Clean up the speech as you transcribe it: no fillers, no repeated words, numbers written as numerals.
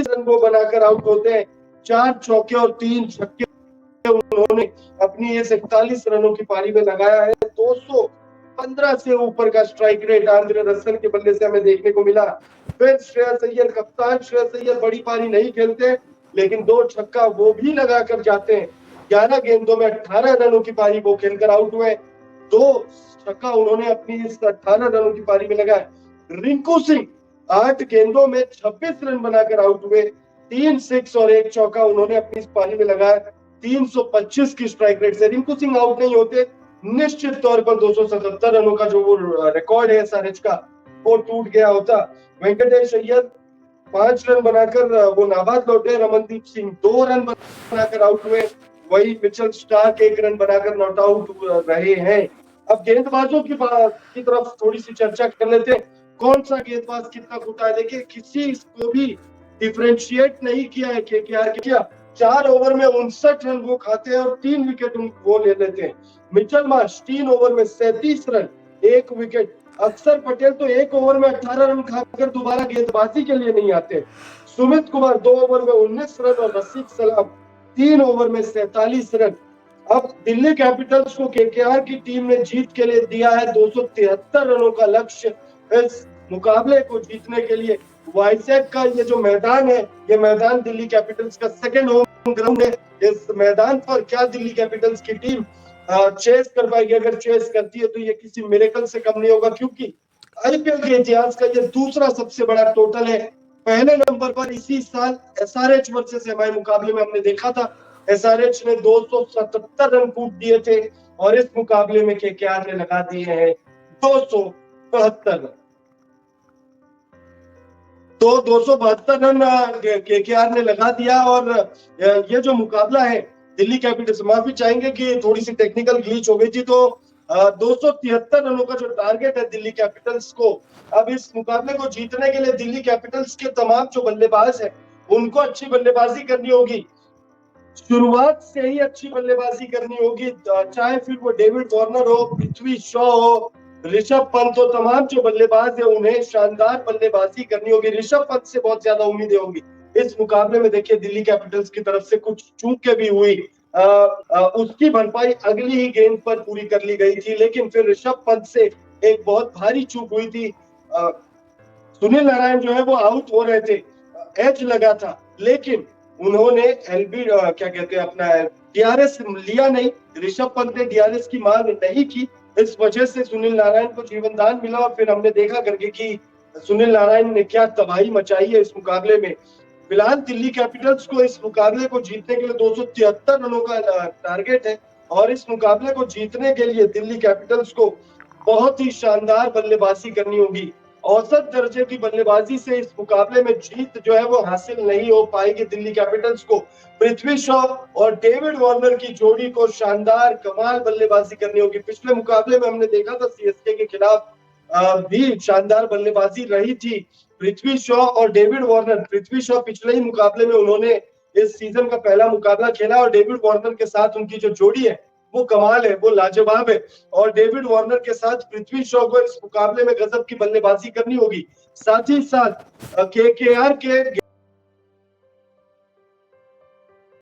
Run को बनाकर out होते हैं। 4 चौके और 3 छक्के उन्होंने अपनी इस 41 रनों की पारी में लगाया है। 215 से ऊपर का स्ट्राइक रेट आंद्रे रसल के बल्ले से हमें देखने को मिला। फिर श्रेयस अय्यर, कप्तान श्रेयस अय्यर बड़ी पारी नहीं खेलते, लेकिन 2 छक्का वो भी लगाकर जाते हैं। 11 गेंदों में 18 रनों की पारी वो खेलकर आउट हुए। 2 छक्का उन्होंने अपनी इस 18 रनों की पारी में लगाया। रिंकू सिंह 8 गेंदों में 26 रन बनाकर आउट हुए। 3 सिक्स और 1 चौका उन्होंने अपनी इस पारी में लगाया। 325 की स्ट्राइक रेट से रिंकू सिंह आउट नहीं होते, निश्चित तौर पर 277 रनों का जो वो रिकॉर्ड है एसआरएच का, वो टूट गया होता। वेंकटेश अय्यर 5 रन बनाकर वो नाबाद लौटे। रमनदीप सिंह 2 रन बनाकर आउट हुए। वही मिचेल स्टार्क 1 रन बनाकर नॉट आउट रहे हैं। अब गेंदबाजों की तरफ थोड़ी सी चर्चा कर लेते हैं। कौन सा गेंदबाज कितना कूटा है? देखिए, किसी को भी डिफरेंशिएट नहीं किया है केकेआर किया। 4 ओवर में 59 रन वो खाते हैं और 3 विकेट वो ले लेते हैं। मिचेल मार्श 3 ओवर में 37 रन, 1 विकेट। अक्षर पटेल तो 1 ओवर में 18 रन खाकर दोबारा गेंदबाजी के लिए नहीं आते। सुमित कुमार 2 ओवर में 19 रन और रशीद सलाम 3 ओवर में 47 रन। अब दिल्ली कैपिटल्स को केकेआर की टीम ने जीत के लिए दिया है 273 रनों का लक्ष्य। इस मुकाबले को जीतने के लिए वाइसैक का ये जो मैदान है, ये मैदान दिल्ली कैपिटल्स का सेकंड होम ग्राउंड है। इस मैदान पर क्या दिल्ली कैपिटल्स की टीम चेस कर पाएगी? अगर चेस करती है तो ये किसी मिरेकल से कम नहीं होगा, क्योंकि आईपीएल के इतिहास का ये दूसरा सबसे बड़ा टोटल है। पहले नंबर पर इसी साल एसआरएच वर्सेस एमआई मुकाबले में हमने देखा था, एसआरएच ने 277 रन कूट दिए थे और इस मुकाबले में केकेआर ने लगा दिए हैं 272 रन। तो 272 रन केकेआर ने लगा दिया। और ये जो मुकाबला है, दिल्ली कैपिटल्स, माफी चाहेंगे कि थोड़ी सी टेक्निकल ग्लिच हो गई थी, तो 273 रनों का जो टारगेट है दिल्ली कैपिटल्स को, अब इस मुकाबले को जीतने के लिए दिल्ली कैपिटल्स के तमाम जो बल्लेबाज हैं उनको अच्छी बल्लेबाजी करनी होगी। शुरुआत से ही अच्छी बल्लेबाजी करनी होगी, चाहे फिर वो डेविड वार्नर हो, पृथ्वी शॉ हो, ऋषभ पंत हो। तमाम जो बल्लेबाज है उन्हें शानदार बल्लेबाजी करनी होगी। ऋषभ पंत से बहुत ज्यादा उम्मीदें होंगी इस मुकाबले में। देखिए, दिल्ली कैपिटल्स की तरफ से कुछ चूकें भी हुई, उसकी भरपाई अगली ही गेंद पर पूरी कर ली गई थी, लेकिन फिर ऋषभ पंत से एक बहुत भारी चूक हुई थी। सुनील नारायण जो है वो आउट हो रहे थे, एज लगा था, लेकिन उन्होंने एलबी क्या कहते हैं अपना डीआरएस लिया नहीं। ऋषभ पंत ने डीआरएस की मांग नहीं की, इस वजह से सुनील नारायण को जीवन दान मिला। और फिर हमने देखा करके कि सुनील नारायण ने क्या तबाही मचाई है इस मुकाबले में। फिलहाल दिल्ली कैपिटल्स को इस मुकाबले को जीतने के लिए 273 रनों का टारगेट है और इस मुकाबले को जीतने के लिए दिल्ली कैपिटल्स को बहुत ही शानदार बल्लेबाजी करनी होगी। औसत दर्जे की बल्लेबाजी से इस मुकाबले में जीत जो है वो हासिल नहीं हो पाएगी दिल्ली कैपिटल्स को। पृथ्वी शॉ और डेविड वार्नर की जोड़ी को शानदार कमाल बल्लेबाजी करनी होगी। पिछले मुकाबले में हमने देखा था सीएसके के खिलाफ भी शानदार बल्लेबाजी रही थी पृथ्वी शॉ और डेविड वार्नर। पृथ्वी शॉ पिछले ही मुकाबले में उन्होंने इस सीजन का पहला मुकाबला खेला और डेविड वार्नर के साथ उनकी जो जोड़ी है वो कमाल है, वो लाजवाब है। और डेविड वार्नर के साथ पृथ्वी शॉ को इस मुकाबले में गजब की बल्लेबाजी करनी होगी। साथ ही साथ केकेआर के